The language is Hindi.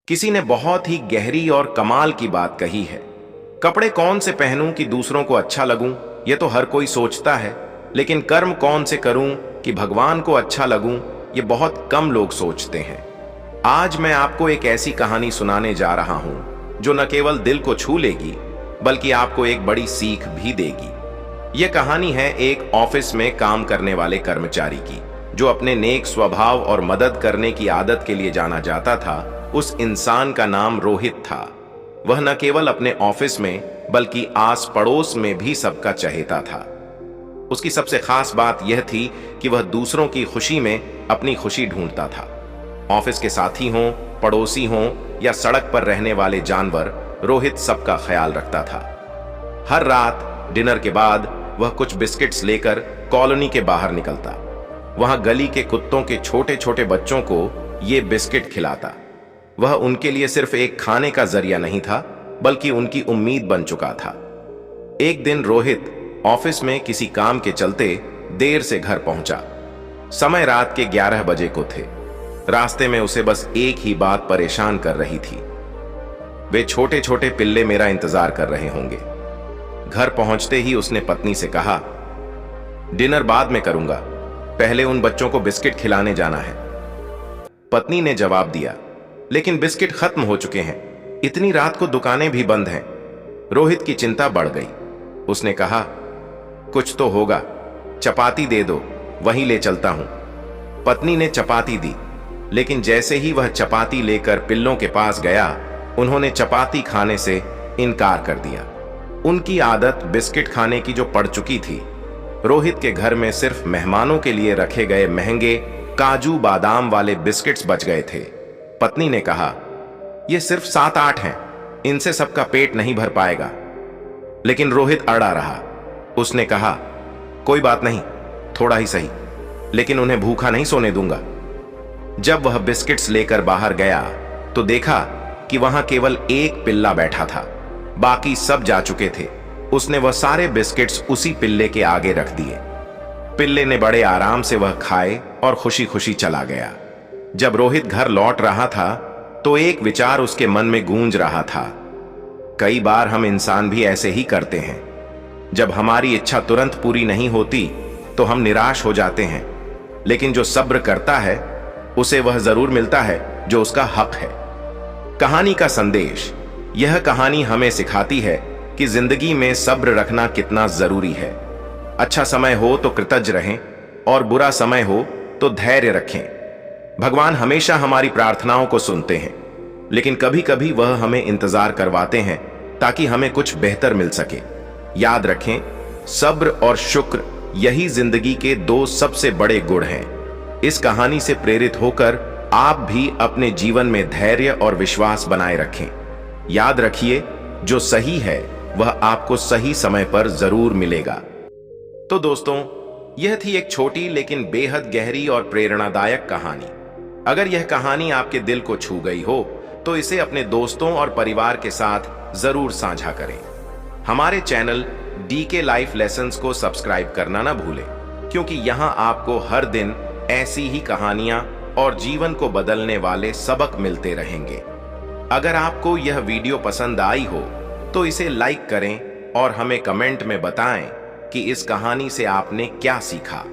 किसी ने बहुत ही गहरी और कमाल की बात कही है। कपड़े कौन से पहनूं कि दूसरों को अच्छा लगूं, ये तो हर कोई सोचता है, लेकिन कर्म कौन से करूं कि भगवान को अच्छा लगूं, ये बहुत कम लोग सोचते हैं। आज मैं आपको एक ऐसी कहानी सुनाने जा रहा हूं जो न केवल दिल को छू लेगी बल्कि आपको एक बड़ी सीख भी देगी। यह कहानी है एक ऑफिस में काम करने वाले कर्मचारी की, जो अपने नेक स्वभाव और मदद करने की आदत के लिए जाना जाता था। उस इंसान का नाम रोहित था। वह न केवल अपने ऑफिस में बल्कि आस पड़ोस में भी सबका चहेता था। उसकी सबसे खास बात यह थी कि वह दूसरों की खुशी में अपनी खुशी ढूंढता था। ऑफिस के साथी हों, पड़ोसी हों या सड़क पर रहने वाले जानवर, रोहित सबका ख्याल रखता था। हर रात डिनर के बाद वह कुछ बिस्किट्स लेकर कॉलोनी के बाहर निकलता। वहां गली के कुत्तों के छोटे छोटे बच्चों को ये बिस्किट खिलाता। वह उनके लिए सिर्फ एक खाने का जरिया नहीं था, बल्कि उनकी उम्मीद बन चुका था। एक दिन रोहित ऑफिस में किसी काम के चलते देर से घर पहुंचा। समय रात के 11 बजे को थे। रास्ते में उसे बस एक ही बात परेशान कर रही थी। वे छोटे छोटे पिल्ले मेरा इंतजार कर रहे होंगे। घर पहुंचते ही उसने पत्नी से कहा, डिनर बाद में करूंगा, पहले उन बच्चों को बिस्किट खिलाने जाना है। पत्नी ने जवाब दिया, लेकिन बिस्किट खत्म हो चुके हैं, इतनी रात को दुकानें भी बंद हैं। रोहित की चिंता बढ़ गई। उसने कहा, कुछ तो होगा, चपाती दे दो, वहीं ले चलता हूं। पत्नी ने चपाती दी, लेकिन जैसे ही वह चपाती लेकर पिल्लों के पास गया, उन्होंने चपाती खाने से इनकार कर दिया। उनकी आदत बिस्किट खाने की जो पड़ चुकी थी। रोहित के घर में सिर्फ मेहमानों के लिए रखे गए महंगे काजू बादाम वाले बिस्किट्स बच गए थे। पत्नी ने कहा, ये सिर्फ 7-8 हैं, इनसे सबका पेट नहीं भर पाएगा। लेकिन रोहित अड़ा रहा। उसने कहा, कोई बात नहीं, थोड़ा ही सही, लेकिन उन्हें भूखा नहीं सोने दूंगा। जब वह बिस्किट्स लेकर बाहर गया तो देखा कि वहां केवल एक पिल्ला बैठा था, बाकी सब जा चुके थे। उसने वह सारे बिस्किट्स उसी पिल्ले के आगे रख दिए। पिल्ले ने बड़े आराम से वह खाए और खुशी खुशी चला गया। जब रोहित घर लौट रहा था तो एक विचार उसके मन में गूंज रहा था। कई बार हम इंसान भी ऐसे ही करते हैं। जब हमारी इच्छा तुरंत पूरी नहीं होती तो हम निराश हो जाते हैं, लेकिन जो सब्र करता है उसे वह जरूर मिलता है जो उसका हक है। कहानी का संदेश, यह कहानी हमें सिखाती है कि जिंदगी में सब्र रखना कितना जरूरी है। अच्छा समय हो तो कृतज्ञ रहें और बुरा समय हो तो धैर्य रखें। भगवान हमेशा हमारी प्रार्थनाओं को सुनते हैं, लेकिन कभी कभी वह हमें इंतजार करवाते हैं ताकि हमें कुछ बेहतर मिल सके। याद रखें, सब्र और शुक्र यही जिंदगी के 2 सबसे बड़े गुण हैं। इस कहानी से प्रेरित होकर आप भी अपने जीवन में धैर्य और विश्वास बनाए रखें। याद रखिए, जो सही है वह आपको सही समय पर जरूर मिलेगा। तो दोस्तों, यह थी एक छोटी लेकिन बेहद गहरी और प्रेरणादायक कहानी। अगर यह कहानी आपके दिल को छू गई हो तो इसे अपने दोस्तों और परिवार के साथ जरूर साझा करें। हमारे चैनल डीके लाइफ लेसन्स को सब्सक्राइब करना ना भूलें, क्योंकि यहां आपको हर दिन ऐसी ही कहानियां और जीवन को बदलने वाले सबक मिलते रहेंगे। अगर आपको यह वीडियो पसंद आई हो तो इसे लाइक करें और हमें कमेंट में बताएं कि इस कहानी से आपने क्या सीखा।